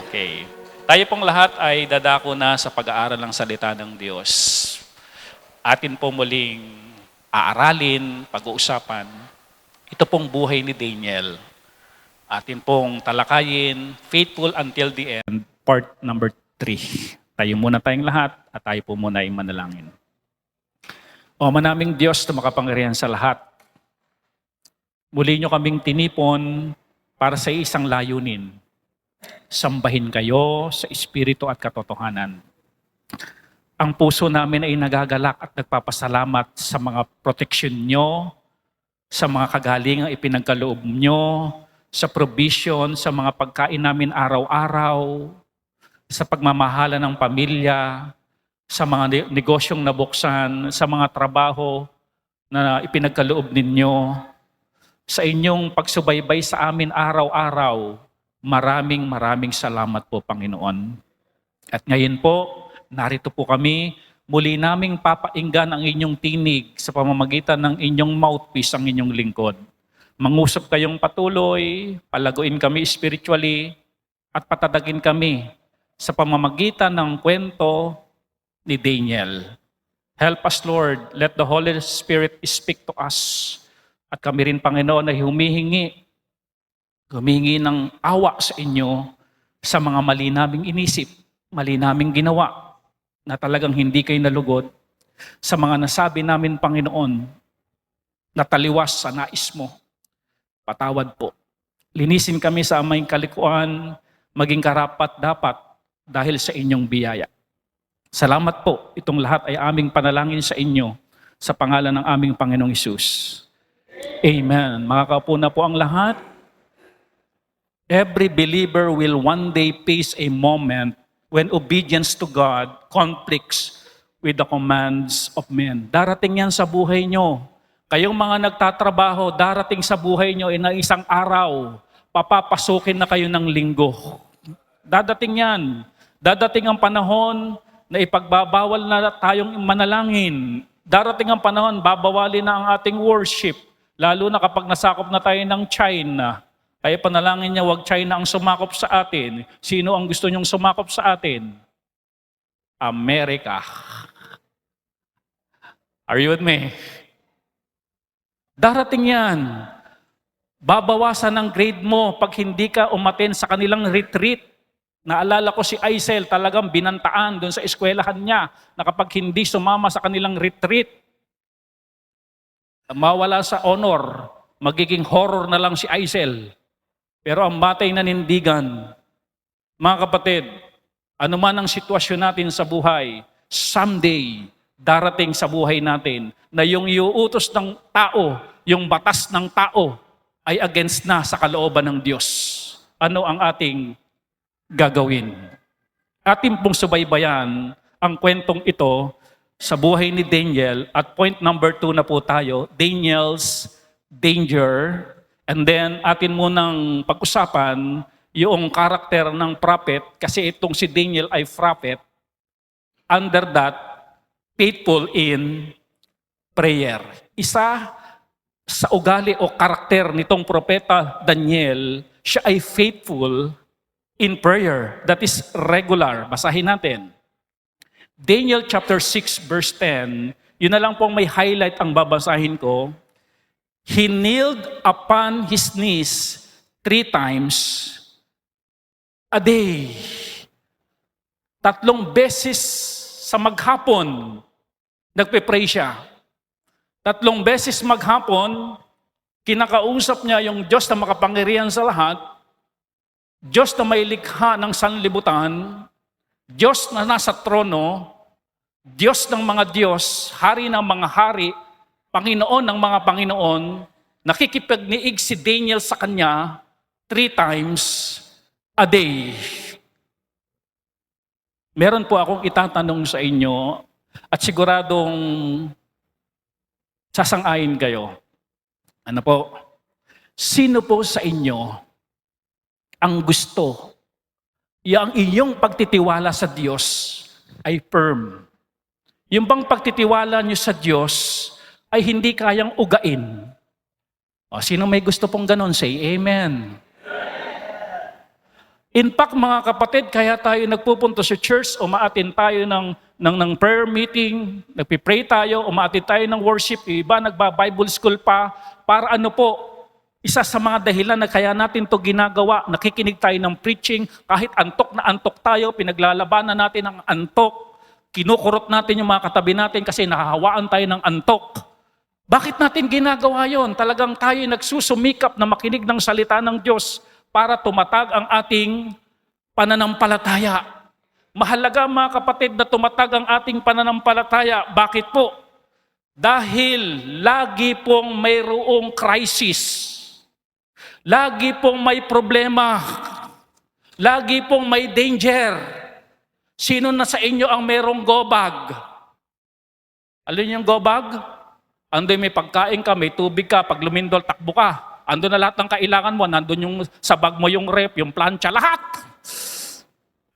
Okay. Tayo pong lahat ay dadako na sa pag-aaral ng salita ng Diyos. Atin po muling aaralin, pag-uusapan, ito pong buhay ni Daniel. Atin pong talakayin, Faithful Until the End, part number 3. Tayo muna tayong lahat at tayo po muna ay manalangin. O manaming Diyos na makapangyarihan sa lahat, muli nyo kaming tinipon para sa isang layunin. Sambahin kayo sa espiritu at katotohanan. Ang puso namin ay nagagalak at nagpapasalamat sa mga proteksyon nyo, sa mga kagalingang ipinagkaloob nyo, sa provision, sa mga pagkain namin araw-araw, sa pagmamahala ng pamilya, sa mga negosyong nabuksan, sa mga trabaho na ipinagkaloob ninyo, sa inyong pagsubaybay sa amin araw-araw. Maraming salamat po, Panginoon. At ngayon po, narito po kami, muli naming papainggan ang inyong tinig sa pamamagitan ng inyong mouthpiece, ang inyong lingkod. Mangusap kayong patuloy, palaguin kami spiritually, at patadagin kami sa pamamagitan ng kwento ni Daniel. Help us, Lord. Let the Holy Spirit speak to us. At kami rin, Panginoon, ay humihingi ng awa sa inyo sa mga mali naming inisip, mali naming ginawa, na talagang hindi kayo nalugod, sa mga nasabi namin, Panginoon, na taliwas sa nais mo. Patawad po. Linisin kami sa aming kalikuan, maging karapat-dapat dahil sa inyong biyaya. Salamat po. Itong lahat ay aming panalangin sa inyo sa pangalan ng aming Panginoong Hesus. Amen. Makakaupo na po ang lahat. Every believer will one day face a moment when obedience to God conflicts with the commands of men. Darating yan sa buhay nyo. Kayong mga nagtatrabaho, darating sa buhay nyo na isang araw, papapasukin na kayo ng linggo. Dadating yan. Dadating ang panahon na ipagbabawal na tayong manalangin. Darating ang panahon, babawalin na ang ating worship. Lalo na kapag nasakop na tayo ng China. Kaya panalangin niya, huwag China ang sumakop sa atin. Sino ang gusto niyong sumakop sa atin? Amerika. Are you with me? Darating yan. Babawasan ang grade mo pag hindi ka umaten sa kanilang retreat. Naalala ko si Aisel, talagang binantaan doon sa eskwelahan niya na kapag hindi sumama sa kanilang retreat, mawala sa honor, magiging horror na lang si Aisel. Pero ang batay na nindigan, mga kapatid, ano man ang sitwasyon natin sa buhay, someday, darating sa buhay natin na yung iuutos ng tao, yung batas ng tao, ay against na sa kalooban ng Diyos. Ano ang ating gagawin? Ating pong subaybayan ang kwentong ito sa buhay ni Daniel, at point number 2 na po tayo, Daniel's danger. And then, atin munang pag-usapan yung karakter ng prophet, kasi itong si Daniel ay prophet. Under that, faithful in prayer. Isa sa ugali o karakter nitong propeta Daniel, siya ay faithful in prayer. That is regular. Basahin natin. Daniel chapter 6 verse 10, yun na lang pong may highlight ang babasahin ko. He kneeled upon his knees 3 times a day. 3 beses sa maghapon, nagpe-pray siya. 3 beses maghapon, kinakausap niya yung Diyos na makapangyarihan sa lahat, Diyos na may likha ng sanlibutan, Diyos na nasa trono, Diyos ng mga Diyos, Hari ng mga hari, Panginoon ng mga Panginoon, nakikipagniig si Daniel sa kanya 3 times a day. Meron po akong itatanong sa inyo at siguradong sasang-ayon kayo. Ano po? Sino po sa inyo ang gusto, yung inyong pagtitiwala sa Diyos ay firm? Yung bang pagtitiwala niyo sa Diyos ay hindi kayang ugain. O, sino may gusto pong ganon, say amen. In fact, mga kapatid, kaya tayo nagpupunto sa church, umaatin tayo ng prayer meeting, nagpipray tayo, umaatin tayo ng worship, iba nagba-Bible school pa, para ano po, isa sa mga dahilan na kaya natin to ginagawa, nakikinig tayo ng preaching, kahit antok na antok tayo, pinaglalabanan natin ang antok, kinukurot natin yung mga katabi natin kasi nahahawaan tayo ng antok. Bakit natin ginagawa yon? Talagang tayo nagsusumikap na makinig ng salita ng Diyos para tumatag ang ating pananampalataya. Mahalaga mga kapatid na tumatag ang ating pananampalataya. Bakit po? Dahil lagi pong mayroong crisis. Lagi pong may problema. Lagi pong may danger. Sino na sa inyo ang mayroong go bag? Alam yung go bag? Andoy may pagkain ka, may tubig ka, pag lumindol, takbo ka. Andun na lahat ng kailangan mo, nandun yung sa bag mo yung rep, yung plancha, lahat.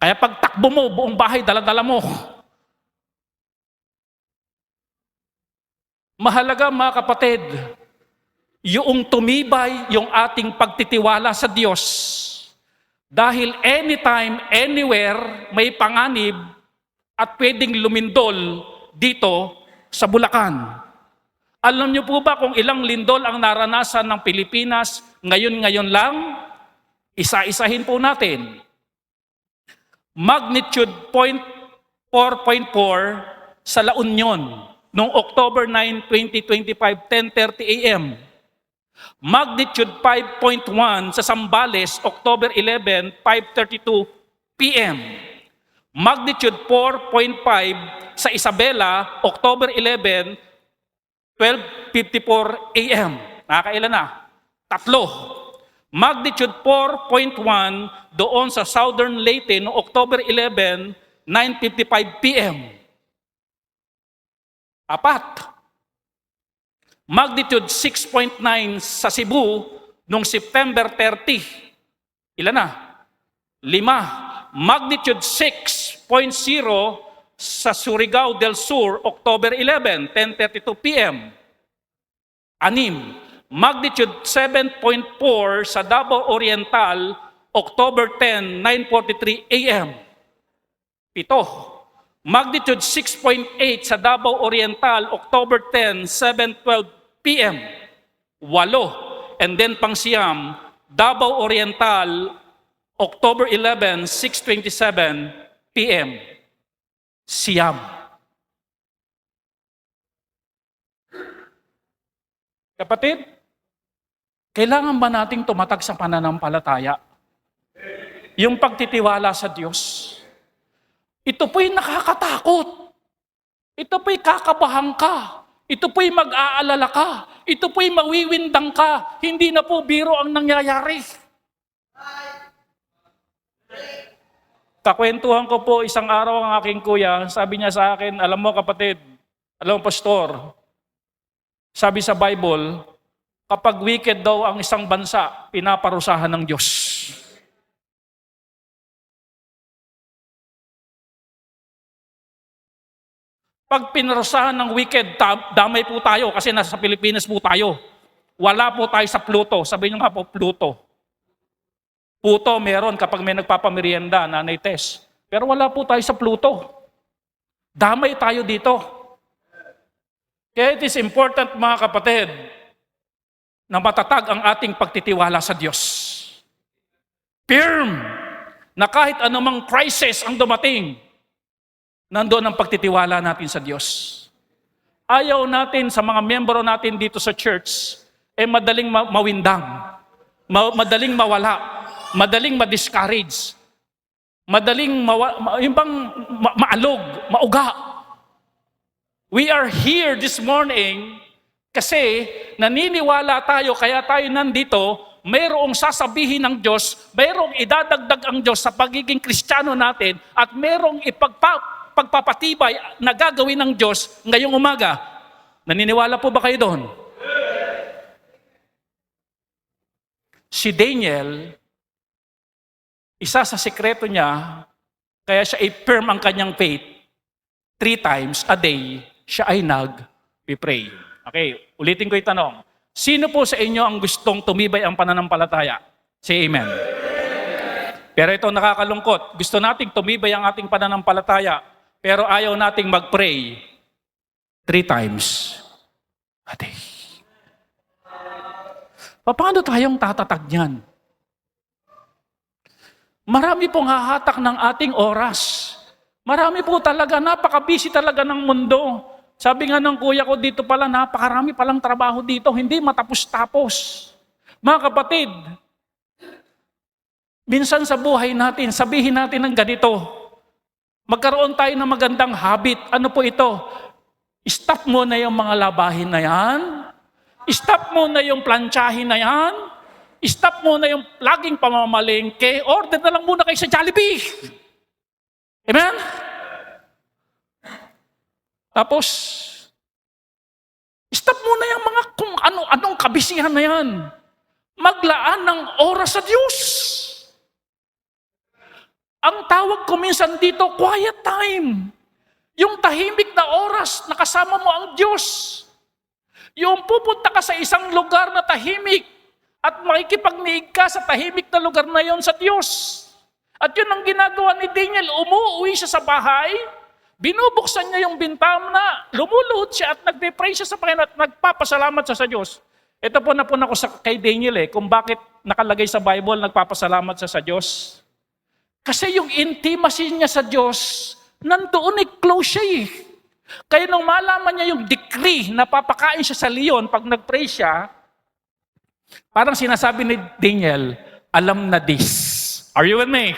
Kaya pag takbo mo, buong bahay, dala-dala mo. Mahalaga mga kapatid, yung tumibay, yung ating pagtitiwala sa Diyos. Dahil anytime, anywhere, may panganib at pwedeng lumindol dito sa Bulacan. Alam niyo po ba kung ilang lindol ang naranasan ng Pilipinas ngayon lang? Isa-isahin po natin. Magnitude 4.4 sa La Union noong October 9, 2025, 10:30 a.m. Magnitude 5.1 sa Zambales, October 11, 5:32 p.m. Magnitude 4.5 sa Isabela, October 11, 12:54 a.m. Nakakailan na? 3. Magnitude 4.1 doon sa Southern Leyte no October 11, 9:55 p.m. 4. Magnitude 6.9 sa Cebu noong September 30. Ilan na? 5. Magnitude 6.0 sa Surigao del Sur, October 11, 10:32 p.m. 6. Magnitude 7.4 sa Davao Oriental, October 10, 9:43 a.m. 7. Magnitude 6.8 sa Davao Oriental, October 10, 7:12 p.m. 8. And then pang-siyam, Davao Oriental, October 11, 6:27 p.m. Siyam. Kapatid, kailangan ba nating tumatag sa pananampalataya? Yung pagtitiwala sa Diyos. Ito po'y nakakatakot. Ito po'y kakabahan ka. Ito po'y mag-aalala ka. Ito po'y mawiwindang ka. Hindi na po biro ang nangyayari. Kakwentuhan ko po isang araw ang aking kuya, sabi niya sa akin, alam mo kapatid, alam mo pastor, sabi sa Bible, kapag wicked daw ang isang bansa, pinaparusahan ng Diyos. Pag pinarusahan ng wicked, damay po tayo kasi nasa Pilipinas po tayo. Wala po tayo sa Pluto. Sabihin niyo nga po, Pluto. Pluto meron kapag may nagpapamerienda, Nanay Tess. Pero wala po tayo sa Pluto. Damay tayo dito. Kaya it is important mga kapatid na matatag ang ating pagtitiwala sa Diyos. Firm na kahit anumang crisis ang dumating, nandoon ang pagtitiwala natin sa Diyos. Ayaw natin sa mga miyembro natin dito sa church, madaling mawindang, madaling mawala, madaling ma-discourage, madaling maalog, mauga. We are here this morning kasi naniniwala tayo, kaya tayo nandito, mayroong sasabihin ng Diyos, mayroong idadagdag ang Diyos sa pagiging Kristiyano natin, at mayroong pagpapatibay na gagawin ng Diyos ngayong umaga. Naniniwala po ba kayo doon? Si Daniel, isa sa sekreto niya, kaya siya i-firm ang kanyang faith, 3 times a day, siya ay nag-pray. Okay, ulitin ko yung tanong. Sino po sa inyo ang gustong tumibay ang pananampalataya? Say amen. Pero ito nakakalungkot. Gusto nating tumibay ang ating pananampalataya, pero ayaw nating mag-pray 3 times a day. Paano tayong tatatag niyan? Marami pong hahatak ng ating oras. Marami po talaga, napaka-busy talaga ng mundo. Sabi nga ng kuya ko dito pala, napakarami palang trabaho dito, hindi matapos-tapos. Mga kapatid, minsan sa buhay natin, sabihin natin ng ganito, magkaroon tayo ng magandang habit. Ano po ito? Stop mo na yung mga labahin na yan. Stop mo na yung plantsahin na yan. Stop mo na yung laging pamamalengke. Order na lang muna kayo sa Jollibee. Amen? Tapos, stop mo na yung mga kung ano-anong kabisihan na yan. Maglaan ng oras sa Diyos. Ang tawag ko minsan dito, quiet time. Yung tahimik na oras, nakasama mo ang Diyos. Yung pupunta ka sa isang lugar na tahimik at makikipagniig ka sa tahimik na lugar na yon sa Diyos. At yun ang ginagawa ni Daniel, umuwi siya sa bahay, binubuksan niya yung bintana, lumuluhod siya at nagpe-pray siya sa Panginoon at nagpapasalamat siya sa Diyos. Ito po napuna ko kay Daniel kung bakit nakalagay sa Bible, nagpapasalamat siya sa Diyos. Kasi yung intimacy niya sa Diyos, nandoon close siya Kaya nung malaman niya yung decree na papakain siya sa leon pag nag-pray siya, parang sinasabi ni Daniel, alam na this. Are you with me?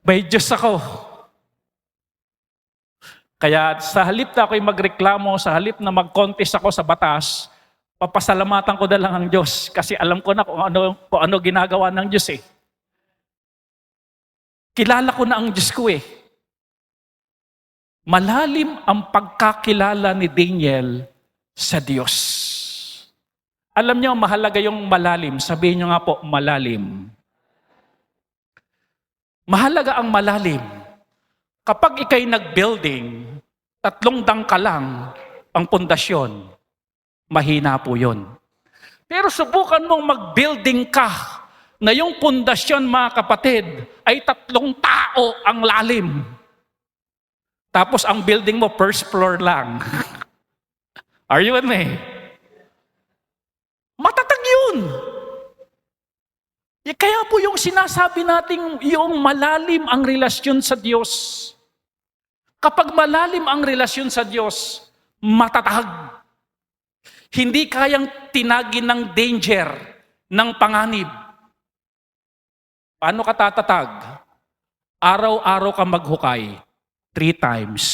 May Diyos ako. Kaya sa halip na ako'y magreklamo, sa halip na mag-contest ako sa batas, papasalamatan ko na lang ang Diyos kasi alam ko na kung ano ginagawa ng Diyos Kilala ko na ang Diyos ko Malalim ang pagkakilala ni Daniel sa Diyos. Alam niyo, mahalaga yung malalim. Sabihin niyo nga po, malalim. Mahalaga ang malalim. Kapag ikay nag-building, 3 dangka lang ang pundasyon, mahina po yun. Pero subukan mong mag-building ka na yung pundasyon, mga kapatid, ay 3 tao ang lalim. Tapos ang building mo, first floor lang. Are you with me? Matatag yun. Kaya po yung sinasabi natin, yung malalim ang relasyon sa Diyos. Kapag malalim ang relasyon sa Diyos, matatag. Hindi kayang tinagin ng danger, ng panganib. Paano ka tatatag? Araw-araw ka maghukay. 3 times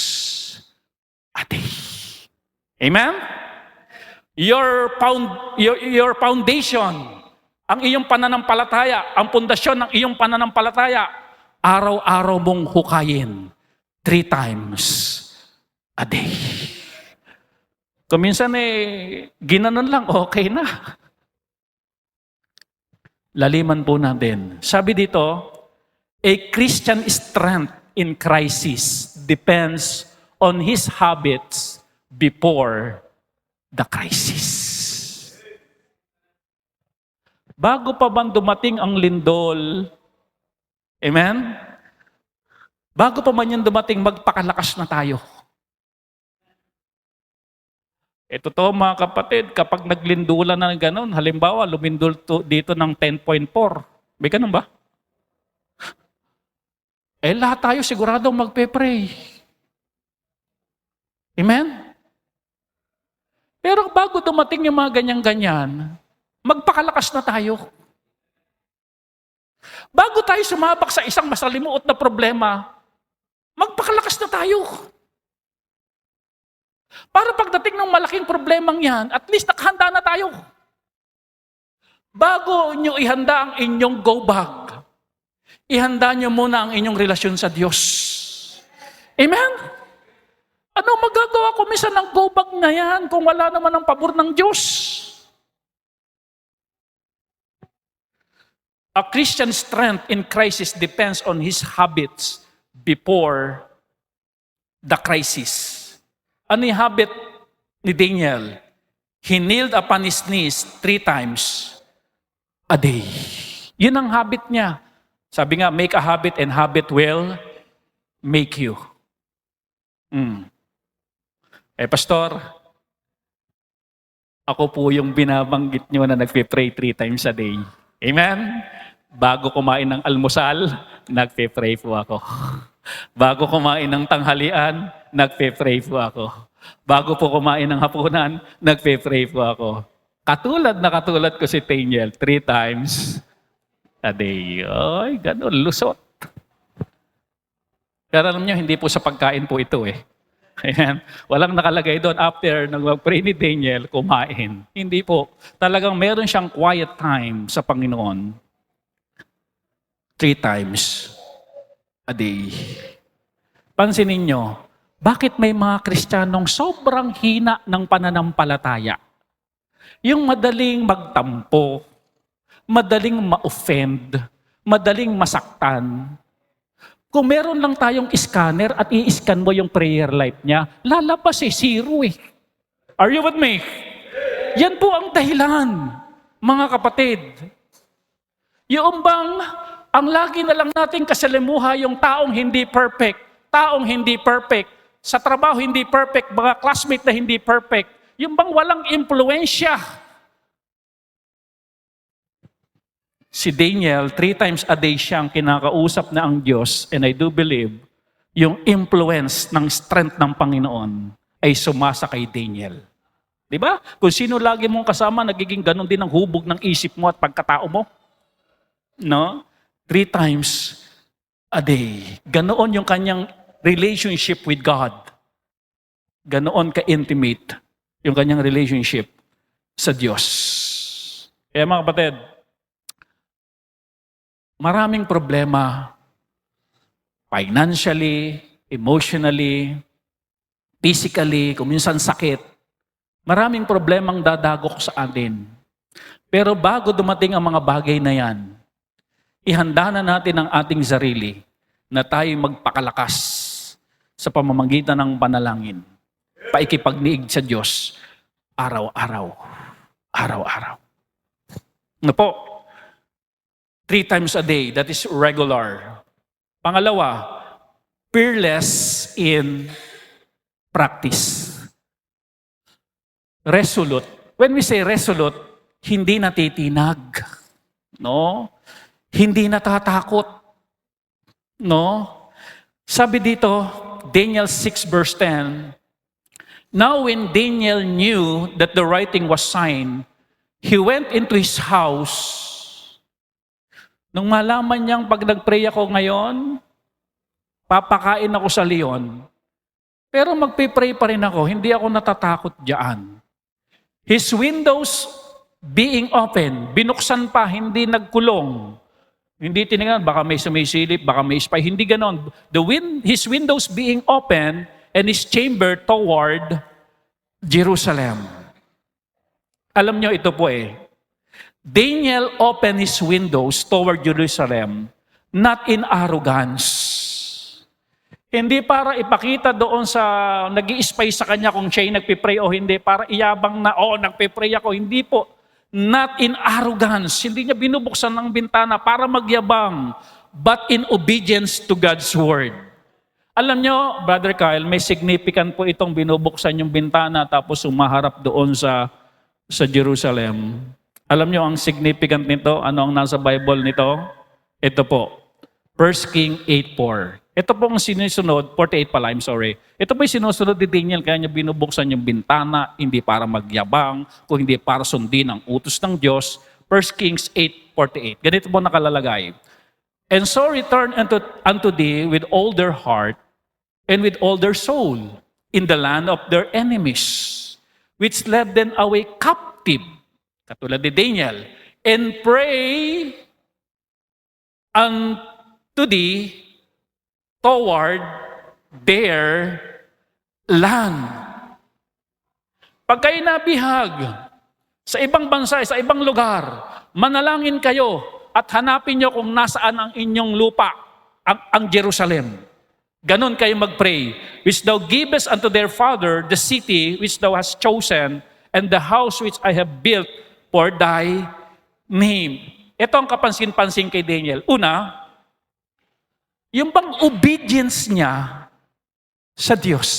a day. Amen? Your foundation, ang iyong pananampalataya, ang pundasyon ng iyong pananampalataya, araw-araw mong hukayin 3 times a day. Kung minsan ginanon lang, okay na. Laliman po natin. Sabi dito, a Christian strength in crisis depends on his habits before the crisis. Bago pa bang dumating ang lindol, amen? Bago pa man yan dumating, magpakalakas na tayo. Ito to mga kapatid, kapag naglindulan na gano'n, halimbawa lumindol dito ng 10.4, may ganun ba? Lahat tayo siguradong magpe-pray. Amen? Pero bago dumating yung mga ganyan-ganyan, magpakalakas na tayo. Bago tayo sumabak sa isang masalimuot na problema, magpakalakas na tayo. Para pagdating ng malaking problemang yan, at least nakahanda na tayo. Bago nyo ihanda ang inyong go bag, ihanda nyo muna ang inyong relasyon sa Diyos. Amen? Ano magagawa ko minsan ng go bag na yan kung wala naman ang pabor ng Diyos? A Christian strength in crisis depends on his habits before the crisis. Ano yung habit ni Daniel. He kneeled upon his knees 3 times a day. Yun ang habit niya. Sabi nga, make a habit and habit will make you. Pastor, ako po yung binabanggit nyo na nagpe-pray 3 times a day. Amen? Bago kumain ng almusal, nagpe-pray po ako. Bago kumain ng tanghalian, nagpe-pray po ako. Bago po kumain ng hapunan, nagpe-pray po ako. Katulad ko si Daniel, 3 times a day. Ay, ganun, lusot. Pero alam nyo, hindi po sa pagkain po ito eh. Ayan. Walang nakalagay doon after nang mag-pray ni Daniel, kumain. Hindi po. Talagang meron siyang quiet time sa Panginoon. 3 times a day. Pansinin nyo, bakit may mga Kristiyanong sobrang hina ng pananampalataya? Yung madaling magtampo, madaling ma-offend, madaling masaktan. Kung meron lang tayong scanner at i-scan mo yung prayer life niya, lalabas zero eh. Are you with me? Yan po ang dahilan, mga kapatid. Yung bang, ang lagi na lang natin kasalimuha yung taong hindi perfect, sa trabaho hindi perfect, mga classmate na hindi perfect, yung bang walang impluensya. Si Daniel, 3 times a day siyang kinakausap na ang Diyos, and I do believe, yung influence ng strength ng Panginoon ay sumasa kay Daniel. Di ba? Kung sino lagi mong kasama, nagiging ganun din ang hubog ng isip mo at pagkatao mo. No? 3 times a day. Ganoon yung kanyang relationship with God. Ganoon ka-intimate yung kanyang relationship sa Diyos. Kaya mga kapatid, maraming problema, financially, emotionally, physically, kung minsan sakit. Maraming problemang dadagok sa atin. Pero bago dumating ang mga bagay na yan, ihanda na natin ang ating sarili na tayo magpakalakas sa pamamagitan ng panalangin. Paikipagniig sa Diyos, araw-araw. Araw-araw. Ano po? 3 times a day, that is regular. Pangalawa, fearless in practice. Resolute. When we say resolute, hindi natitinag. No? Hindi natatakot. No? Sabi dito, Daniel 6 verse 10, Now when Daniel knew that the writing was signed, he went into his house. Nung malaman niyang pag nag-pray ako ngayon, papakain ako sa leon, pero magpipray pa rin ako, hindi ako natatakot diyan. His windows being open, binuksan pa, hindi nagkulong. Hindi tinignan, baka may sumisilip, baka may spy, hindi ganon. His windows being open and his chamber toward Jerusalem. Alam niyo ito po eh, Daniel opened his windows toward Jerusalem, not in arrogance. Hindi para ipakita doon sa nag-i-spy sa kanya kung siya'y nagpipray o hindi, para iyabang na, nagpipray ako. Hindi po. Not in arrogance. Hindi niya binubuksan ng bintana para magyabang, but in obedience to God's word. Alam niyo, Brother Kyle, may significant po itong binubuksan yung bintana tapos umaharap doon sa Jerusalem. Alam niyo ang significant nito? Ano ang nasa Bible nito? Ito po, 1 King 8:4. Ito po ang sinusunod, 48 pala, I'm sorry. Ito po yung sinusunod ni Daniel, kaya niya binubuksan yung bintana, hindi para magyabang, kung hindi para sundin ang utos ng Diyos. 1 Kings 8:48. Ganito po nakalalagay. And so return unto thee with all their heart and with all their soul in the land of their enemies, which led them away captive. Katulad ni Daniel, and pray unto thee toward their land. Pag kayo nabihag sa ibang bansa, sa ibang lugar, manalangin kayo at hanapin nyo kung nasaan ang inyong lupa, ang Jerusalem. Ganon kayo mag-pray. Which thou givest unto their father the city which thou hast chosen, and the house which I have built for thy name. Ito ang kapansin-pansin kay Daniel. Una, yung bang obedience niya sa Diyos.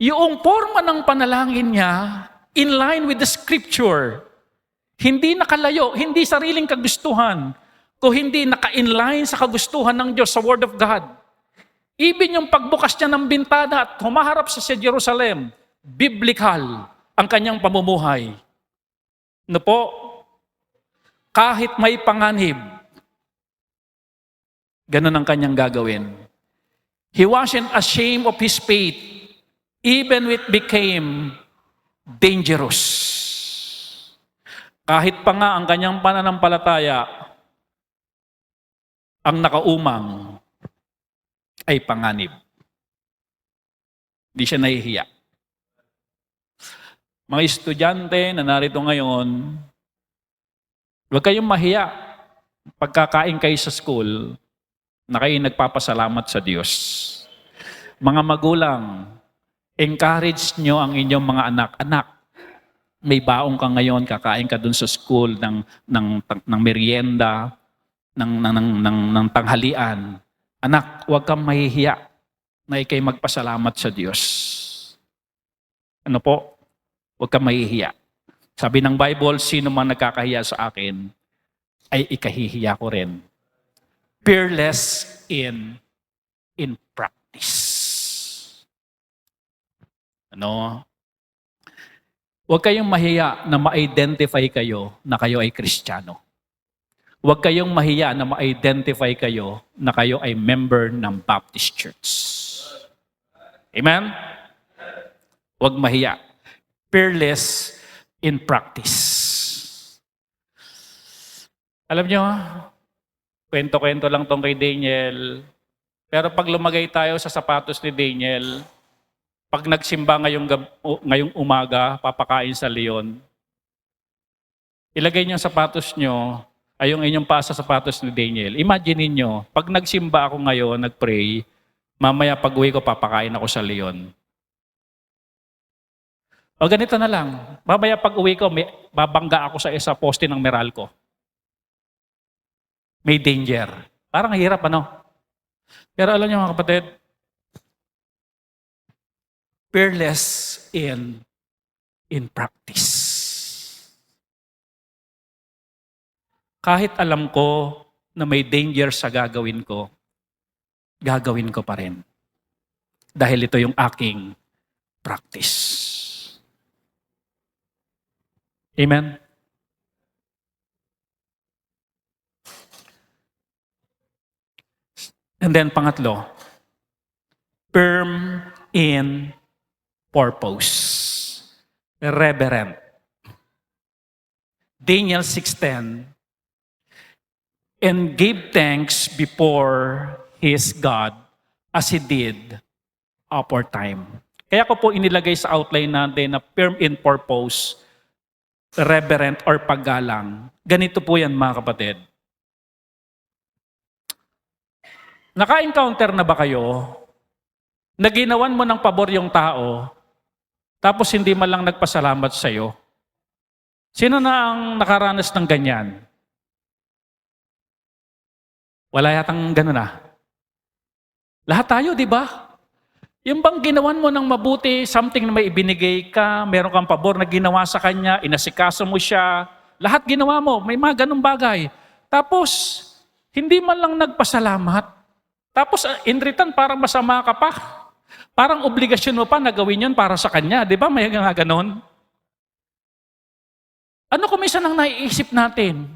Yung forma ng panalangin niya, in line with the scripture, hindi nakalayo, hindi sariling kagustuhan, kung hindi naka-inline sa kagustuhan ng Diyos, sa Word of God. Even yung pagbukas niya ng bintana at humaharap sa Jerusalem, biblical ang kanyang pamumuhay. No po, kahit may panganib, ganun ang kanyang gagawin. He wasn't ashamed of his faith, even when it became dangerous. Kahit pa nga ang kanyang pananampalataya, ang nakaumang ay panganib. Di siya nahihiya. Mga estudyante na narito ngayon, huwag kayong mahiya. Pagkakain kayo sa school, na kayo nagpapasalamat sa Diyos. Mga magulang, encourage nyo ang inyong mga anak. Anak, may baong ka ngayon, kakain ka dun sa school ng merienda, ng tanghalian. Anak, huwag kang mahihiya na ikay magpasalamat sa Diyos. Ano po? Huwag kang mahihiya. Sabi ng Bible, sino man nagkakahiya sa akin, ay ikahihiya ko rin. Fearless in practice. Ano? Huwag kayong mahiya na ma-identify kayo na kayo ay Kristiyano. Huwag kayong mahiya na ma-identify kayo na kayo ay member ng Baptist Church. Amen? Huwag mahiya. Fearless in practice. Alam nyo, kwento-kwento lang tong kay Daniel. Pero pag lumagay tayo sa sapatos ni Daniel, pag nagsimba ngayong umaga, papakain sa leon, ilagay niyo ang sapatos nyo, ay yung inyong paa sa sapatos ni Daniel. Imagine niyo, pag nagsimba ako ngayon, nagpray, mamaya pag uwi ko, papakain ako sa leon. O ganito na lang, mamaya pag uwi ko, babangga ako sa isa poste ng Meralco. May danger. Parang hirap, ano? Pero alam niyo mga kapatid, fearless in practice. Kahit alam ko na may danger sa gagawin ko pa rin. Dahil ito yung aking practice. Amen? And then pangatlo, firm in purpose. Reverent. Daniel 6:10, and gave thanks before his God as he did aforetime. Kaya ko po inilagay sa outline natin na firm in purpose, reverent or paggalang. Ganito po yan mga kapatid. Naka-encounter na ba kayo na ginawan mo ng pabor yung tao tapos hindi man lang nagpasalamat sa'yo? Sino na ang nakaranas ng ganyan? Wala yatang gano'n na. Lahat tayo, di ba? Yung bang ginawan mo ng mabuti, something na may ibinigay ka, meron kang pabor na ginawa sa kanya, inasikaso mo siya, lahat ginawa mo, may mga ganong bagay. Tapos, hindi man lang nagpasalamat. Tapos, in return, parang masama ka pa. Parang obligasyon mo pa na gawin yun para sa kanya. Di ba? May nga ganon. Ano kung minsan ang naiisip natin?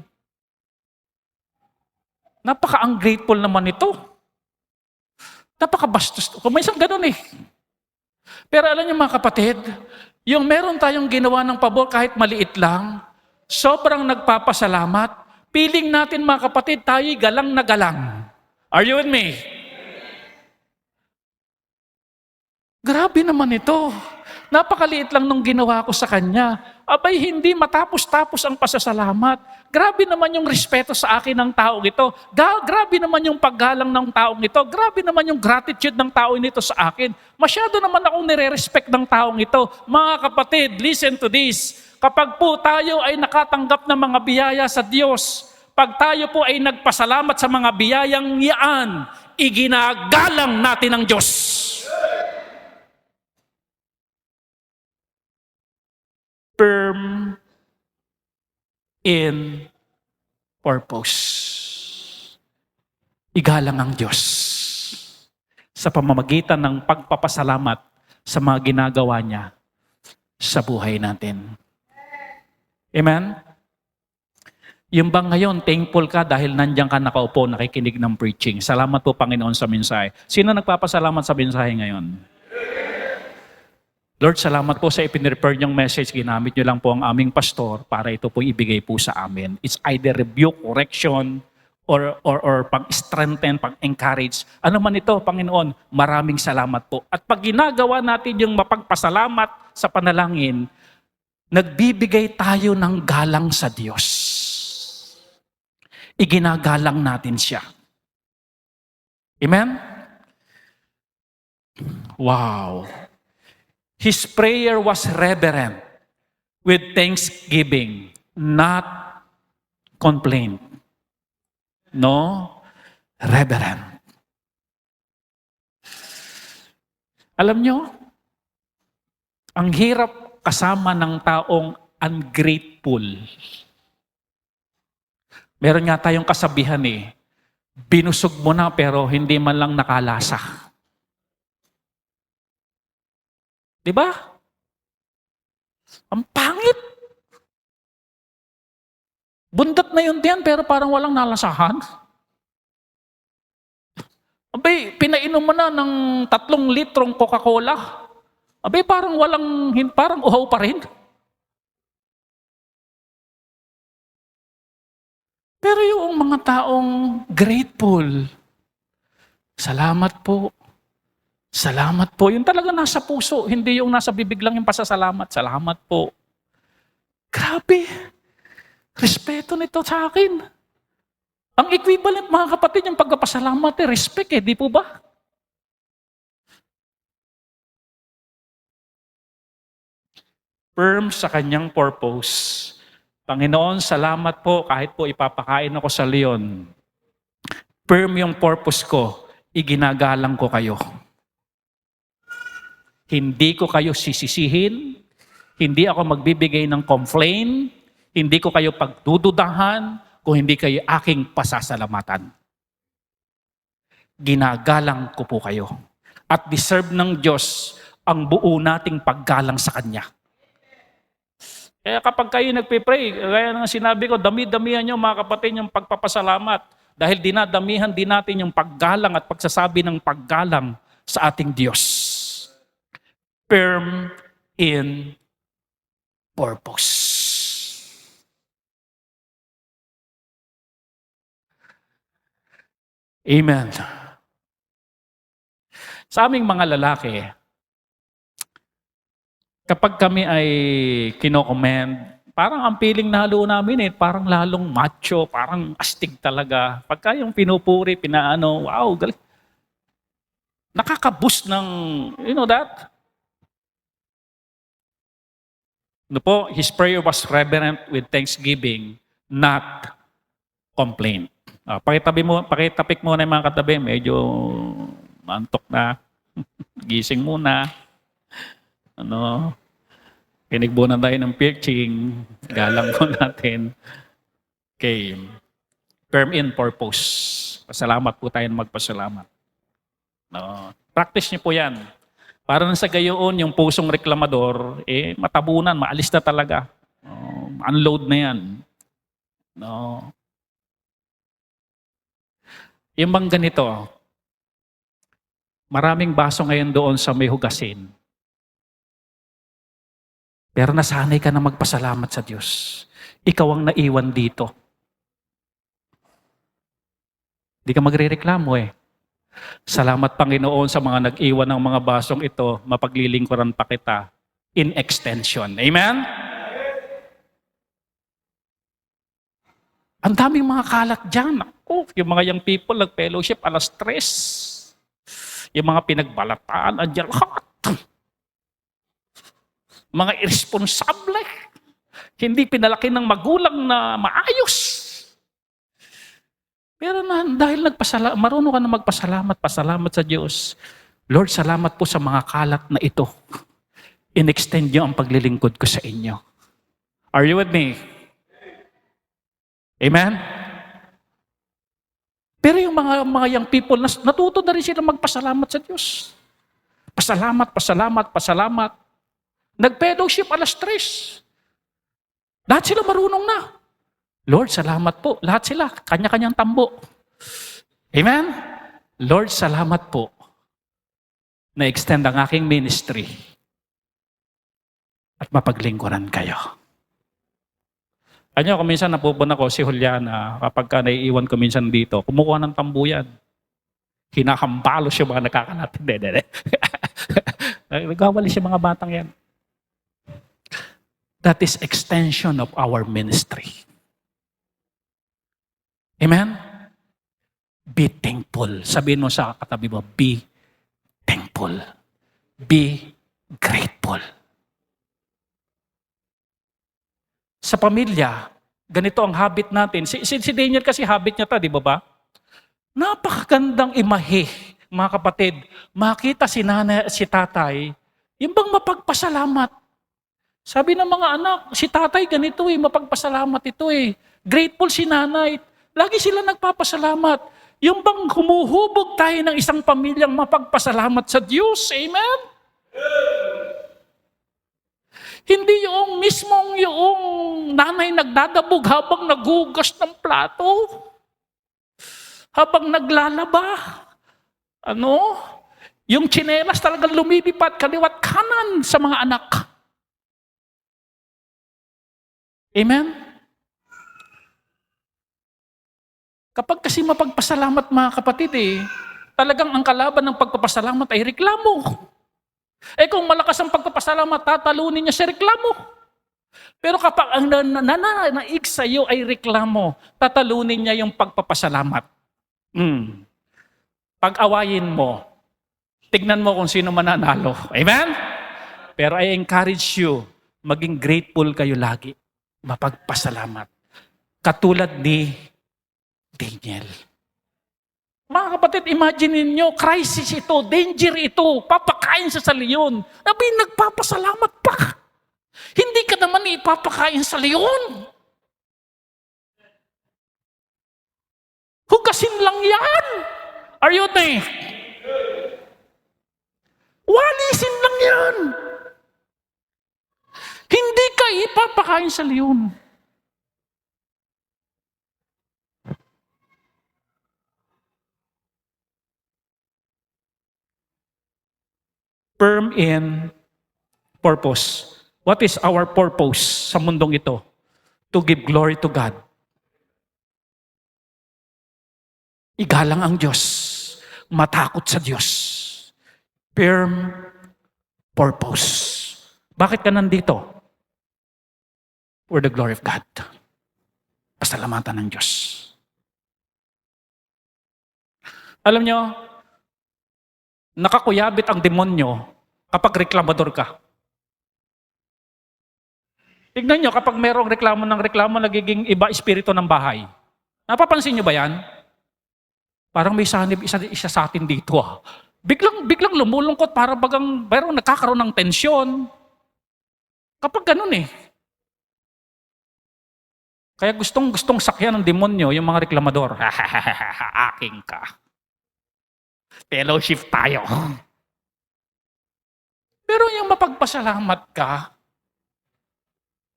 Napaka-ungrateful naman ito. Napaka-bastos. Kung minsan ganun eh. Pero alam niyo mga kapatid, yung meron tayong ginawa ng pabor kahit maliit lang, sobrang nagpapasalamat, feeling natin mga kapatid, tayo galang na galang. Are you with me? Grabe naman ito. Napakaliit lang nung ginawa ko sa kanya. Abay, hindi matapos-tapos ang pasasalamat. Grabe naman yung respeto sa akin ng taong ito. Grabe naman yung paggalang ng taong ito. Grabe naman yung gratitude ng taong ito sa akin. Masyado naman akong nire-respect ng taong ito. Mga kapatid, listen to this. Kapag po tayo ay nakatanggap ng mga biyaya sa Diyos, pag tayo po ay nagpasalamat sa mga biyayang iyan, iginagalang natin ang Diyos. Firm in purpose. Igalang ang Diyos sa pamamagitan ng pagpapasalamat sa mga ginagawa niya sa buhay natin. Amen? Yung bang ngayon, thankful ka dahil nandiyan ka nakaupo, nakikinig ng preaching. Salamat po, Panginoon, sa mensahe. Sino nagpapasalamat sa mensahe ngayon? Lord, salamat po sa ipinrefer niyong message. Ginamit niyo lang po ang aming pastor para ito po ibigay po sa amin. It's either rebuke, correction, or pag-strengthen, pag-encourage. Ano man ito, Panginoon, maraming salamat po. At pag ginagawa natin yung mapagpasalamat sa panalangin, nagbibigay tayo ng galang sa Diyos. Iginagalang natin siya. Amen? Wow. His prayer was reverent with thanksgiving, not complaint. No, reverent. Alam nyo, ang hirap kasama ng taong ungrateful. Meron nga tayong kasabihan binusog mo na pero hindi man lang nakalasa. Di ba? Ang pangit. Bundot na yun diyan pero parang walang nalasahan. Abay, pinainom mo na ng 3 litrong Coca-Cola. Abay, parang uhaw pa rin. Pero yung mga taong grateful, salamat po. Salamat po. Yung talaga nasa puso, hindi yung nasa bibig lang yung pasasalamat. Salamat po. Grabe. Respeto nito sa akin. Ang equivalent, mga kapatid, yung pagpapasalamat, respect di po ba? Firm sa kanyang purpose. Panginoon, salamat po kahit po ipapakain ako sa leon. Firm yung purpose ko, iginagalang ko kayo. Hindi ko kayo sisisihin, hindi ako magbibigay ng complaint, hindi ko kayo pagdududahan, kung hindi kayo aking pasasalamatan. Ginagalang ko po kayo. At deserve ng Diyos ang buo nating paggalang sa Kanya. Kaya kapag kayo nagpipray, kaya nang sinabi ko, dami-damihan nyo mga kapatid yung pagpapasalamat. Dahil dinadamihan din natin yung paggalang at pagsasabi ng paggalang sa ating Diyos. Firm in purpose. Amen. Sa aming mga lalaki, kapag kami ay kino-commend, parang ang feeling na halo namin parang lalong macho, parang astig talaga. Pagka yung pinupuri, pinaano, wow, galing. Nakaka-boost ng, you know that? Ano po, his prayer was reverent with thanksgiving, not complaint. Pakitapik mo na yung mga katabi, medyo mantok na, gising muna. Pinigbunan tayo ng preaching, galang po natin. Okay. Firm in purpose. Pasalamat po tayo na magpasalamat. Practice niyo po yan. Para na sa gayoon, yung pusong reklamador, matabunan, maalis na talaga. Unload na yan. Yung bang ganito, maraming baso ngayon doon sa may hugasin. Pero nasanay ka na magpasalamat sa Diyos. Ikaw ang naiwan dito. Hindi ka magrereklamo Salamat Panginoon sa mga nag-iwan ng mga basong ito, mapaglilingkuran pa kita in extension. Amen? Ang daming mga kalat dyan. Ako, yung mga young people, nag-fellowship, 3:00. Yung mga pinagbalataan, andyan lahat. Mga irresponsable. Hindi pinalaki ng magulang na maayos. Pero dahil marunong ka na magpasalamat, pasalamat sa Diyos. Lord, salamat po sa mga kalat na ito. In-extend niyo ang paglilingkod ko sa inyo. Are you with me? Amen? Pero yung mga young people, natuto na rin sila magpasalamat sa Diyos. Pasalamat, pasalamat, pasalamat. Nag-fellowship 3:00. Lahat sila marunong na. Lord, salamat po. Lahat sila, kanya-kanyang tambo. Amen? Lord, salamat po na extend ang aking ministry at mapaglingkuran kayo. Kanya ko minsan napupunta ko si Juliana, kapag ka naiiwan ko minsan dito, kumukuha ng tambuyan. Hinahambalos yung mga nakakalat. Hindi. Nagwawalis yung mga batang yan. That is extension of our ministry. Amen? Be thankful. Sabihin mo sa katabi mo, be thankful. Be grateful. Sa pamilya, ganito ang habit natin. Si Daniel kasi habit niya di ba? Napakagandang imahe, mga kapatid. Makita si nanay, si tatay, yung bang mapagpasalamat. Sabi ng mga anak, si tatay ganito mapagpasalamat ito Grateful si nanay. Lagi sila nagpapasalamat. Yung bang humuhubog tayo ng isang pamilyang mapagpasalamat sa Diyos. Amen? Hindi yung nanay nagdadabog habang nagugas ng plato. Habang naglalaba. Yung tsinelas talagang lumilipat kaliwat kanan sa mga anak. Amen? Kapag kasi mapagpasalamat mga kapatid talagang ang kalaban ng pagpapasalamat ay reklamo. Kung malakas ang pagpapasalamat, tatalunin niya sa reklamo. Pero kapag ang nanaig sa iyo ay reklamo, tatalunin niya yung pagpapasalamat. Pag-awayin mo, tignan mo kung sino mananalo. Amen? Pero I encourage you, maging grateful kayo lagi. Mapagpasalamat. Katulad ni Daniel. Mga kapatid, imagine ninyo, crisis ito, danger ito, papakain sa leon. Nagpapasalamat pa. Hindi ka naman ipapakain sa leon. Hugasin lang yan. Are you there? Walisin lang yan. Hindi ka ipapakain sa leon. Firm in purpose. What is our purpose sa mundong ito? To give glory to God. Igalang ang Diyos. Matakot sa Diyos. Firm purpose. Bakit ka nandito? For the glory of God. Pasalamatan ng Diyos. Alam nyo, nakakuyabit ang demonyo kapag reklamador ka. Tignan nyo, kapag merong reklamo, nagiging iba espiritu ng bahay. Napapansin nyo ba yan? Parang may sanib isa sa atin dito Biglang lumulungkot para merong nagkakaroon ng tensyon. Kapag ganun Kaya gustong sakyan ng demonyo yung mga reklamador. Aking ka. Fellowship tayo. Pero yung mapagpasalamat ka,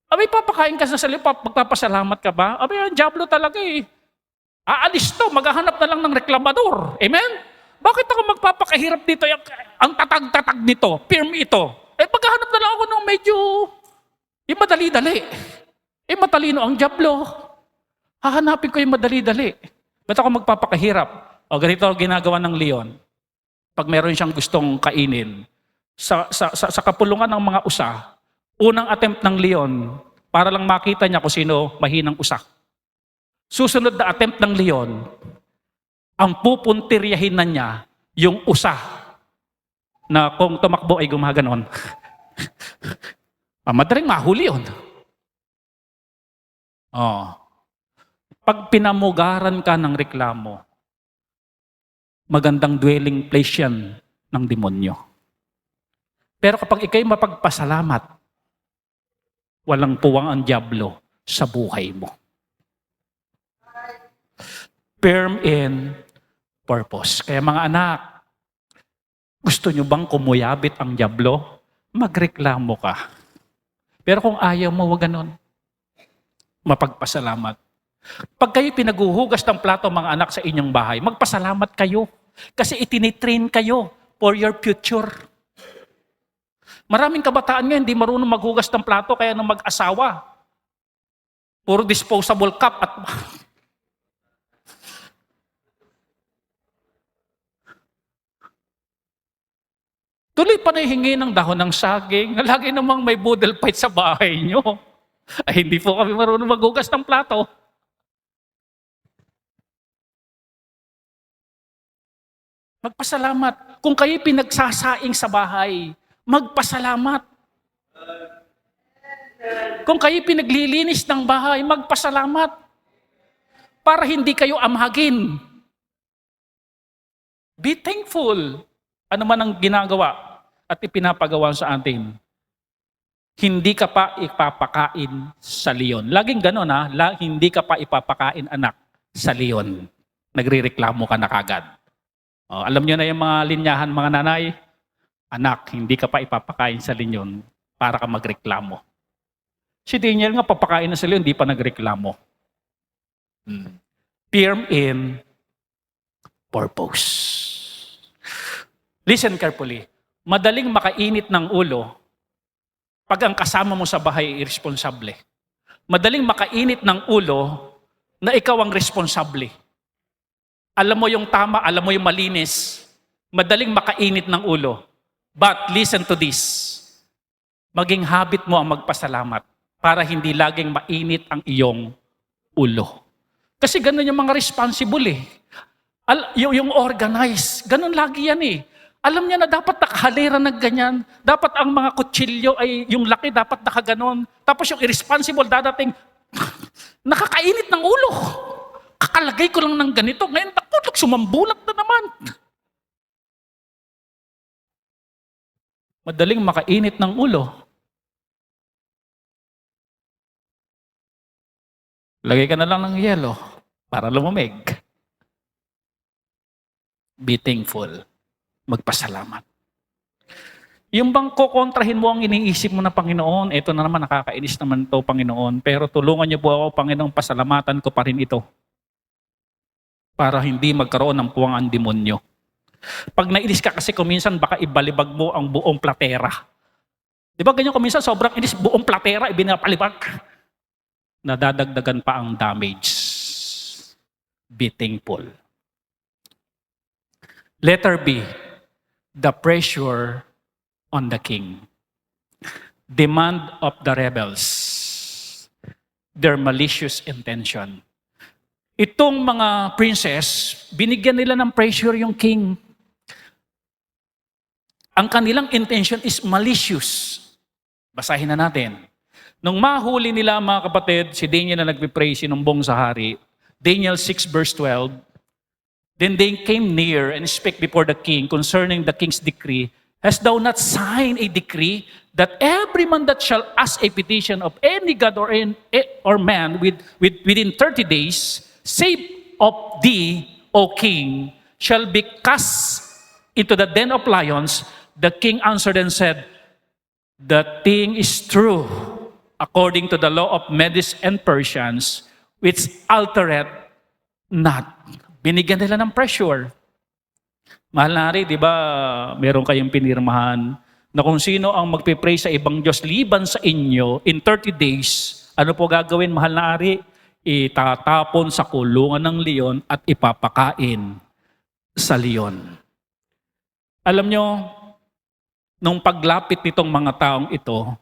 papakain ka sa salipa, magpapasalamat ka ba? Ang diablo talaga Aalis to, maghahanap na lang ng reklamador. Amen? Bakit ako magpapakahirap dito? Ang tatag-tatag nito, firm ito. Maghahanap na lang ako ng medyo, madali-dali. Matalino ang diablo. Hahanapin ko yung madali-dali. Ba't ako magpapakahirap? Ganito ang ginagawa ng leon. Pag meron siyang gustong kainin, sa kapulungan ng mga usa, unang attempt ng leon, para lang makita niya kung sino mahinang usa. Susunod na attempt ng leon, ang pupuntiryahin na niya yung usa na kung tumakbo ay gumaganon. Madaling mahuli yun. Pag pinamugaran ka ng reklamo, magandang dwelling place yan ng demonyo. Pero kapag ikay mapagpasalamat, walang puwang ang dyablo sa buhay mo. Firm in purpose. Kaya mga anak, gusto nyo bang kumuyabit ang dyablo? Magreklamo ka. Pero kung ayaw mo, wag ganon. Mapagpasalamat. Pag kayo pinaguhugas ng plato mga anak sa inyong bahay, magpasalamat kayo. Kasi itinitrain kayo for your future. Maraming kabataan nga hindi marunong maghugas ng plato kaya nang mag-asawa. Puro disposable cup at tuloy pa na hingi ng dahon ng saging. Lagi namang may boodle fight sa bahay nyo. Ay, hindi po kami marunong maghugas ng plato. Magpasalamat. Kung kayo pinagsasaing sa bahay, magpasalamat. Kung kayo pinaglilinis ng bahay, magpasalamat. Para hindi kayo amhagin. Be thankful. Ano man ang ginagawa at ipinapagawa sa atin. Hindi ka pa ipapakain sa leon. Laging gano'n ha, hindi ka pa ipapakain anak sa leon. Nagrireklamo ka na kagad. Alam niyo na yung mga linyahan mga nanay, anak, hindi ka pa ipapakain sa leon para ka magreklamo. Si Daniel nga papakain na sa leon, hindi pa nagreklamo. Firm in purpose. Listen carefully. Madaling makainit ng ulo pag ang kasama mo sa bahay ay irresponsable. Madaling makainit ng ulo na ikaw ang responsable. Alam mo yung tama, alam mo yung malinis. Madaling makainit ng ulo. But listen to this. Maging habit mo ang magpasalamat para hindi laging mainit ang iyong ulo. Kasi ganun yung mga responsible eh. Yung organize, ganun lagi yan eh. Alam niya na dapat nakahalera ng ganyan. Dapat ang mga kutsilyo ay yung laki dapat nakaganon. Tapos yung irresponsible dadating, nakakainit ng ulo. Kakalagay ko lang ng ganito. Ngayon, sumambulat na naman. Madaling makainit ng ulo. Lagay ka na lang ng yelo para lumamig. Be thankful. Magpasalamat. Yung bang kukontrahin mo ang iniisip mo na Panginoon, ito na naman, nakakainis naman to Panginoon, pero tulungan niyo po ako, Panginoon, pasalamatan ko pa rin ito. Para hindi magkaroon ng puwang ang demonyo. Pag nainis ka kasi kuminsan, baka ibalibag mo ang buong platera. Di ba ganyan kuminsan, sobrang inis, buong platera, ibinapalibag. Nadadagdagan pa ang damage. Be thankful. Letter B. The pressure on the king. Demand of the rebels. Their malicious intention. Itong mga princess, binigyan nila ng pressure yung king. Ang kanilang intention is malicious. Basahin na natin. Nung mahuli nila mga kapatid, si Daniel na nagpipray, sinumbong sa hari, Daniel 6 verse 12, then they came near and spake before the king concerning the king's decree. Hast thou not signed a decree that every man that shall ask a petition of any god or man within 30 days, save of thee, O king, shall be cast into the den of lions? The king answered and said, the thing is true, according to the law of Medes and Persians, which altereth not. Binigyan nila ng pressure. Mahal na rin, di ba, meron kayong pinirmahan na kung sino ang magpipray sa ibang Diyos liban sa inyo in 30 days, ano po gagawin, mahal na ari? Itatapon sa kulungan ng leon at ipapakain sa leon. Alam nyo, nung paglapit nitong mga taong ito,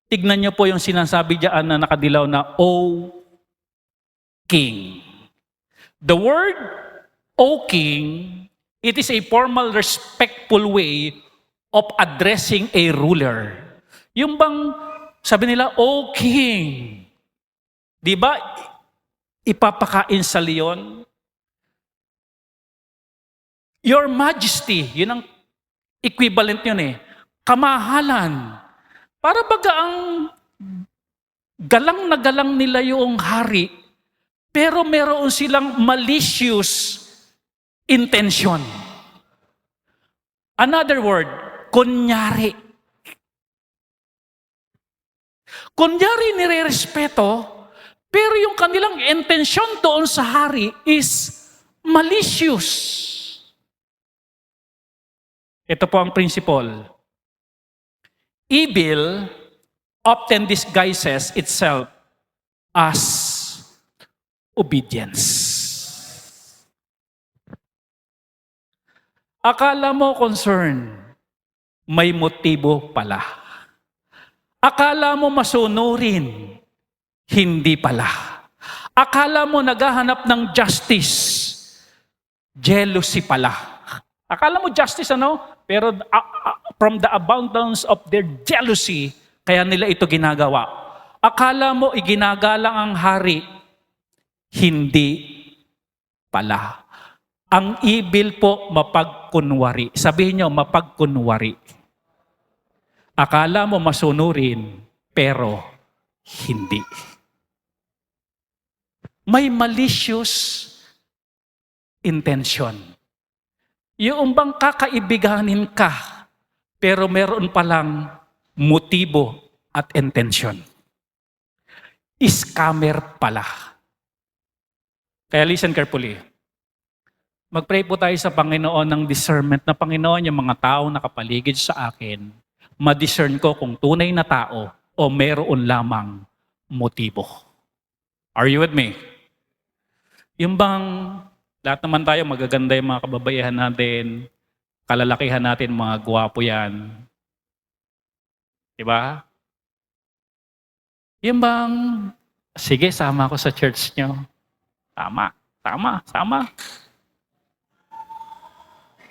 tignan nyo po yung sinasabi diyan na nakadilaw na, O king. The word, O king, it is a formal, respectful way of addressing a ruler. Yung bang sabi nila, O king, di ba ipapakain sa leon? Your Majesty, yun ang equivalent yun eh. Kamahalan. Para baga ang galang na galang nila yung hari, pero meron silang malicious intention. Another word, kunyari. Kunyari nire-respeto, pero yung kanilang intensyon doon sa hari is malicious. Ito po ang principle. Evil often disguises itself as obedience. Akala mo concern, may motibo pala. Akala mo masunurin, hindi pala. Akala mo naghahanap ng justice, jealousy pala. Akala mo justice pero from the abundance of their jealousy, kaya nila ito ginagawa. Akala mo iginagalang ang hari, hindi pala. Ang evil po mapagkunwari. Sabihin nyo, mapagkunwari. Akala mo masunurin, pero hindi. May malicious intention. Yung bang kakaibiganin ka, pero meron palang motibo at intention. Scammer pala. Kaya listen carefully. Mag-pray po tayo sa Panginoon ng discernment na Panginoon, yung mga tao nakapaligid sa akin, ma-discern ko kung tunay na tao o meron lamang motibo. Are you with me? Yung bang lahat naman tayo magaganda yung mga kababaihan natin, kalalakihan natin, mga gwapo yan. Diba? Yung bang, sige, sama ako sa church nyo. Tama.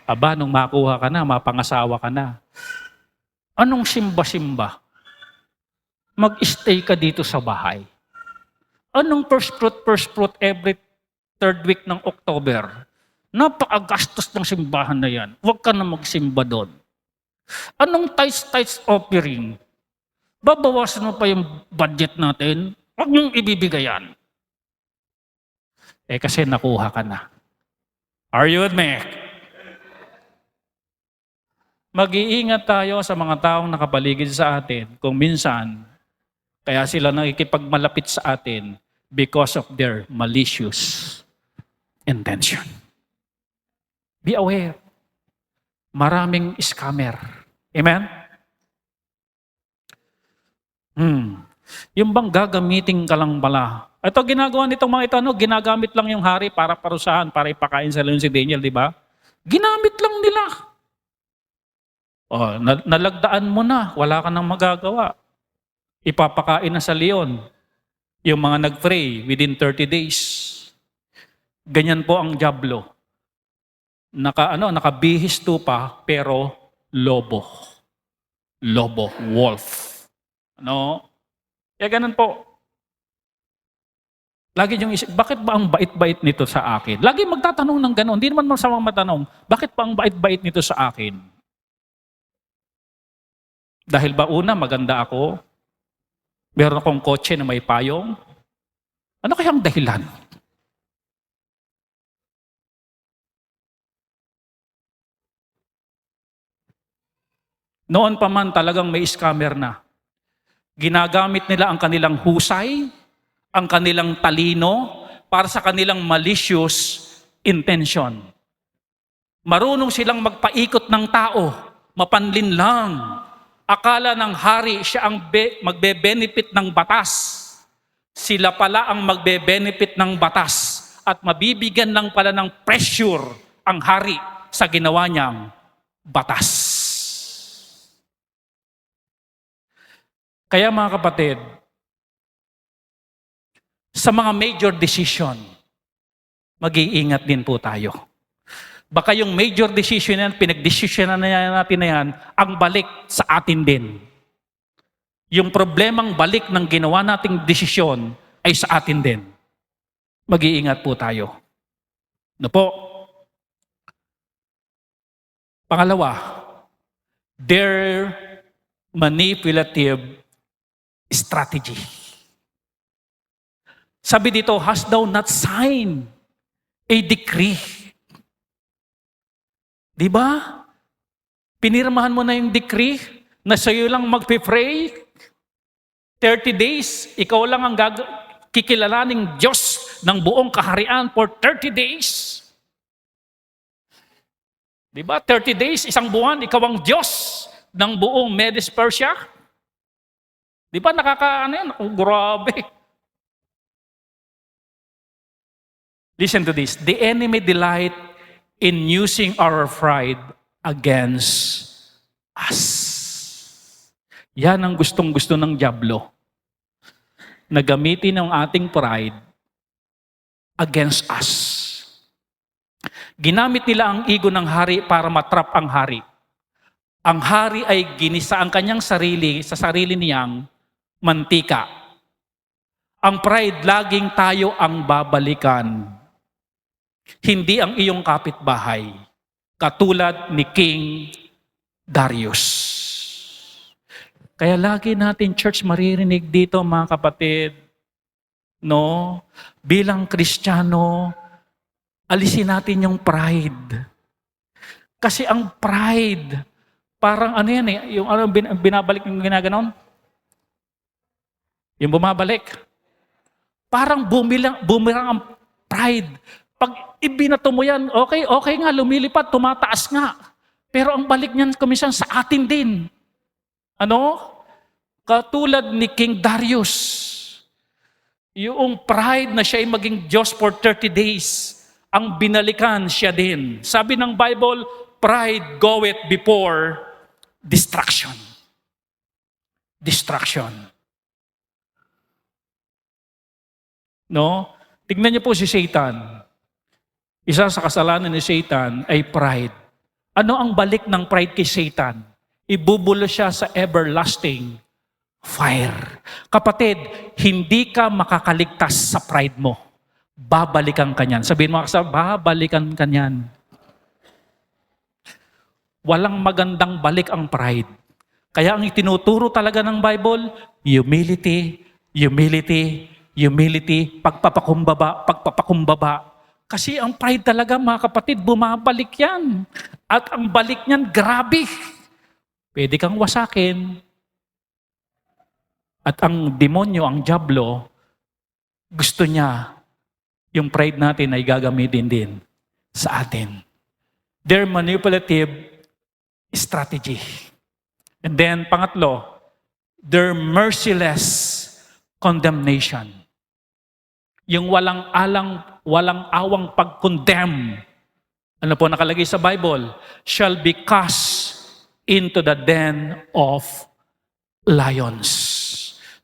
Aba, nung makuha ka na, mapangasawa ka na. Anong simba-simba? Mag-stay ka dito sa bahay. Anong first fruit every third week ng October? Napakagastos ng simbahan na yan. Huwag ka na magsimba doon. Anong tithes offering? Babawasan mo pa yung budget natin? Huwag niyong ibibigayan. Kasi nakuha ka na. Are you with me? Mag-iingat tayo sa mga taong nakapaligid sa atin kung minsan, kaya sila nakikipagmalapit sa atin because of their malicious intention. Be aware. Maraming scammer. Amen? Yung bang gagamitin ka lang pala. Ito ginagawa nitong mga ito, ginagamit lang yung hari para parusahan, para ipakain sa leon si Daniel, di ba? Ginamit lang nila. Nalagdaan mo na, wala ka nang magagawa. Ipapakain na sa leon. Yung mga nag-pray within 30 days. Ganyan po ang diablo. Nakabihis tupa, pero lobo. Lobo, wolf. Kaya ganun po. Lagi yung isip, bakit ba ang bait-bait nito sa akin? Lagi magtatanong ng gano'n. Hindi naman masamang matanong, bakit ba ang bait-bait nito sa akin? Dahil ba una, maganda ako? Meron akong kotse na may payong? Ano kayang dahilan? Noon pa man talagang may scammer na. Ginagamit nila ang kanilang husay, ang kanilang talino, para sa kanilang malicious intention. Marunong silang magpaikot ng tao, mapanlinlang. Akala ng hari siya ang magbe-benefit ng batas. Sila pala ang magbe-benefit ng batas at mabibigyan lang pala ng pressure ang hari sa ginawa niyang batas. Kaya mga kapatid, sa mga major decision, mag-iingat din po tayo. Baka yung major decision yan, pinag-decisionan na natin na yan, ang balik sa atin din. Yung problemang balik ng ginawa nating desisyon ay sa atin din. Mag-iingat po tayo. Ano po? Pangalawa, their manipulative strategy. Sabi dito, hast thou not signed a decree? Di ba? Pinirmahan mo na yung decree na sa'yo lang magpipray. 30 days, ikaw lang ang kikilalaning Diyos ng buong kaharian for 30 days. Di ba? 30 days, isang buwan, ikaw ang Diyos ng buong Medes Persia. Di ba? Nakakaano yan? Oh, grabe. Listen to this. The enemy delight in using our pride against us. Yan ang gustong-gusto ng dyablo. Na gamitin ang ating pride against us. Ginamit nila ang ego ng hari para matrap ang hari. Ang hari ay ginisa ang kanyang sarili sa sarili niyang mantika. Ang pride, laging tayo ang babalikan. Hindi ang iyong kapitbahay. Katulad ni King Darius. Kaya lagi natin, church, maririnig dito, mga kapatid, no? Bilang Kristiyano, alisin natin yung pride. Kasi ang pride, parang ano yan eh, yung ano binabalik yung ginaganon? Yung bumabalik. Parang bumirang ang pride. Pag ibinato mo yan, okay nga, lumilipad, tumataas nga. Pero ang balik niyan, kuminsan sa atin din. Ano? Katulad ni King Darius. Yung pride na siya ay maging Diyos for 30 days, ang binalikan siya din. Sabi ng Bible, pride goeth before destruction. Destruction. No? Tignan niyo po si Satan. Isa sa kasalanan ni Satan ay pride. Ano ang balik ng pride kay Satan? Ibubulo siya sa everlasting fire. Kapatid, hindi ka makakaligtas sa pride mo. Babalikan ka niyan. Sabihin mo, babalikan ka niyan. Walang magandang balik ang pride. Kaya ang itinuturo talaga ng Bible, humility, humility, humility, pagpapakumbaba. Kasi ang pride talaga, mga kapatid, bumabalik yan. At ang balik niyan, grabe. Pwede kang wasakin. At ang demonyo, ang dyablo, gusto niya yung pride natin ay gagamitin din sa atin. Their manipulative strategy. And then, pangatlo, their merciless condemnation. Yung walang awang pag-condemn. Ano po nakalagay sa Bible? Shall be cast into the den of lions.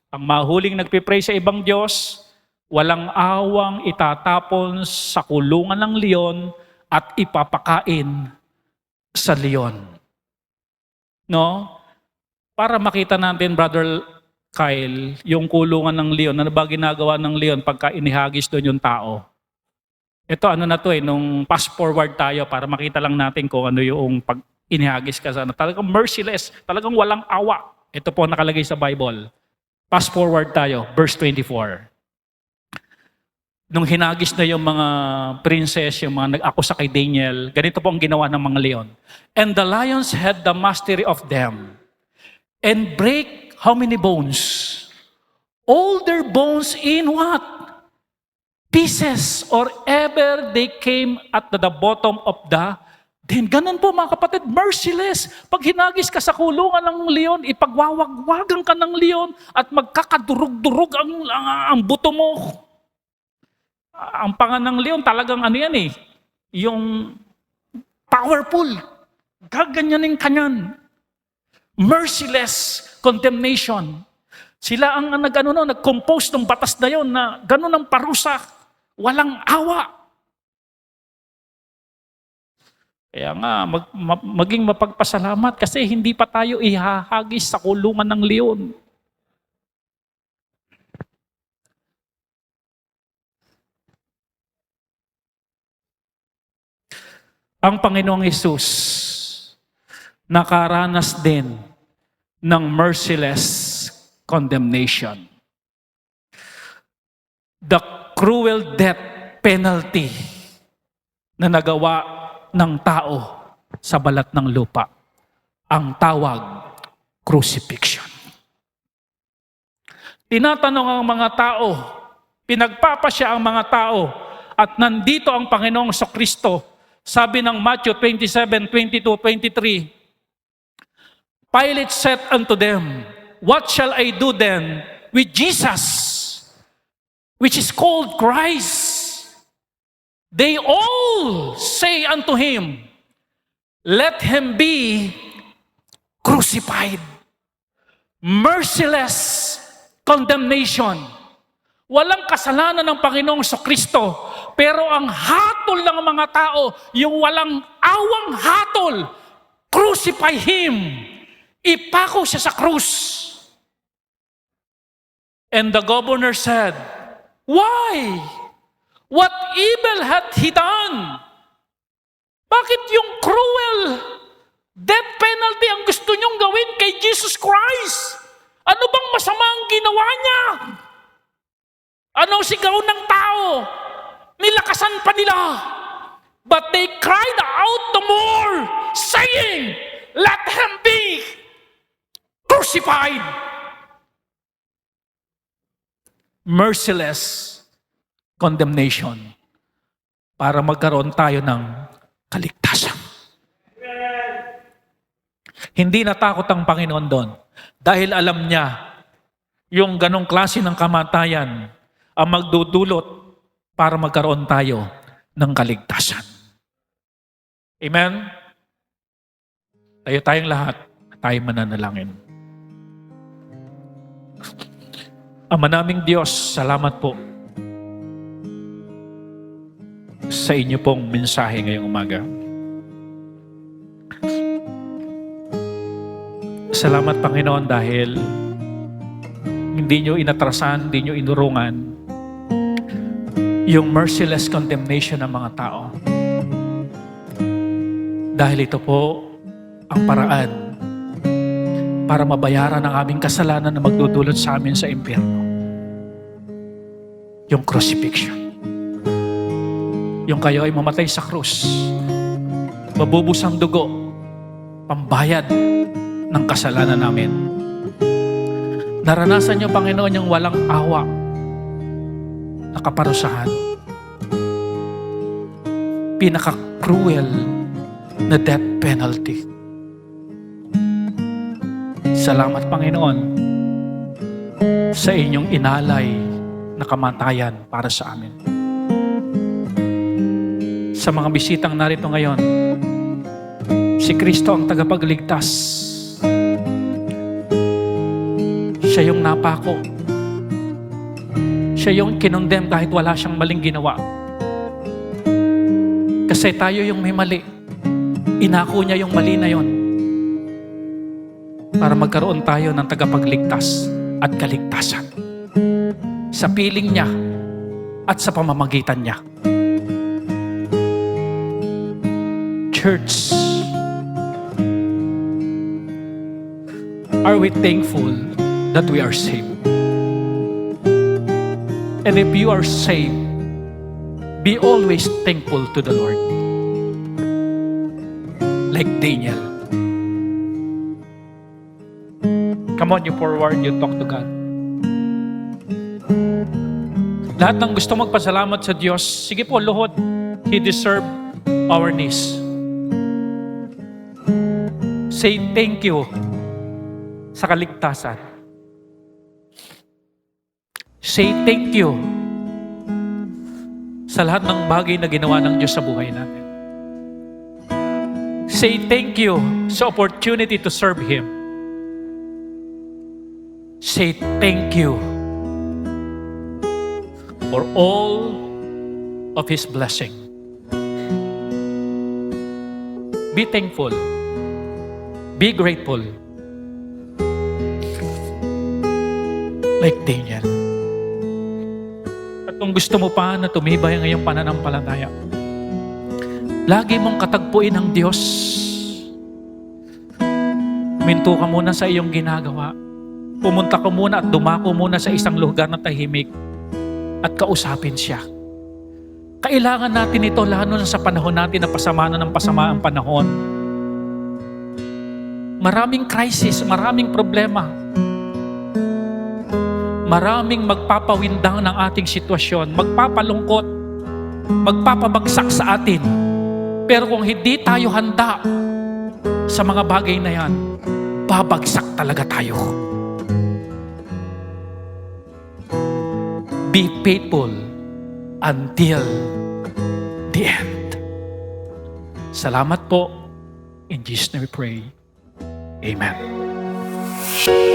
Ang mahuling nagpipray sa ibang Diyos, walang awang itatapon sa kulungan ng leon at ipapakain sa leon. No? Para makita natin, Brother Kyle, yung kulungan ng leon, ano ba ginagawa ng leon pagka inihagis doon yung tao? Ito ano na to nung pass forward tayo para makita lang natin kung ano yung pag inihagis ka sana. Talagang merciless, talagang walang awa. Ito po nakalagay sa Bible. Pass forward tayo, verse 24. Nung hinagis na yung mga princess, yung mga nag-akusa kay Daniel, ganito po ang ginawa ng mga leon. And the lions had the mastery of them, and break how many bones? All their bones in what? Pieces, or ever they came at the bottom of the den. Ganun po mga kapatid, merciless. Pag hinagis ka sa kulungan ng leon, ipagwawagwagan ka ng leon at magkakadurog-durog ang buto mo. Ang pangan ng leon talagang ano yan yung powerful. Gaganyanin kanyan. Merciless condemnation. Sila ang nag-compose ng batas na yon na ganun ang parusa, walang awa. Kaya nga, maging mapagpasalamat kasi hindi pa tayo ihahagis sa kulungan ng leon. Ang Panginoong Hesus nakaranas din ng merciless condemnation. The cruel death penalty na nagawa ng tao sa balat ng lupa. Ang tawag, crucifixion. Tinatanong ang mga tao, pinagpapasya ang mga tao, at nandito ang Panginoong Kristo. Sabi ng Matthew 27, 22, 23, Pilate said unto them, What shall I do then with Jesus, which is called Christ? They all say unto him, Let him be crucified. Merciless condemnation. Walang kasalanan ng Panginoong Kristo, pero ang hatol ng mga tao, yung walang awang hatol, crucify him. Ipako siya sa krus. And the governor said, Why? What evil hath he done? Bakit yung cruel death penalty ang gusto niyong gawin kay Jesus Christ? Ano bang masama ang ginawa niya? Anong sigaw ng tao? Nilakasan pa nila. But they cried out the more, saying, Let him be crucified. Merciless condemnation para magkaroon tayo ng kaligtasan. Hindi natakot ang Panginoon doon dahil alam niya yung ganong klase ng kamatayan ang magdudulot para magkaroon tayo ng kaligtasan. Amen? Tayo tayong lahat, tayo mananalangin. Ama naming Diyos, salamat po sa inyo pong mensahe ngayong umaga. Salamat Panginoon dahil hindi nyo inatrasan, hindi nyo inurungan yung merciless condemnation ng mga tao. Dahil ito po ang paraan para mabayaran ang aming kasalanan na magdudulot sa amin sa impyerno. Yung crucifixion. Yung kayo ay mamatay sa krus. Mabubus ang dugo. Pambayad ng kasalanan namin. Naranasan niyo, Panginoon, yung walang awa na kaparusahan. Pinaka-cruel na death penalty. Salamat, Panginoon, sa inyong inalay na kamatayan para sa amin. Sa mga bisitang narito ngayon, si Kristo ang tagapagligtas. Siya yung napako. Siya yung kinondem kahit wala siyang maling ginawa. Kasi tayo yung may mali. Inako niya yung mali na yon para magkaroon tayo ng tagapagligtas at kaligtasan. Sa piling niya at sa pamamagitan niya. Church, are we thankful that we are saved? And if you are saved, be always thankful to the Lord. Like Daniel. Come on, you forward, you talk to God. Lahat ng gusto magpasalamat sa Diyos, sige po, luhod. He deserved our knees. Say thank you sa kaligtasan. Say thank you sa lahat ng bagay na ginawa ng Diyos sa buhay natin. Say, Say thank you sa opportunity to serve Him. say thank you for all of His blessing. Be thankful. Be grateful. Like Daniel. At kung gusto mo pa na tumibay ang iyong pananampalataya, lagi mong katagpuin ang Diyos. Minto ka muna sa iyong ginagawa. Pumunta ka muna at dumako muna sa isang lugar na tahimik at kausapin siya. Kailangan natin ito lalo na sa panahon natin na pasama na ng pasama ang panahon. Maraming crisis, maraming problema. Maraming magpapawindang ng ating sitwasyon, magpapalungkot, magpapabagsak sa atin. Pero kung hindi tayo handa sa mga bagay na yan, babagsak talaga tayo. Be faithful until the end. Salamat po. In Jesus' name we pray. Amen.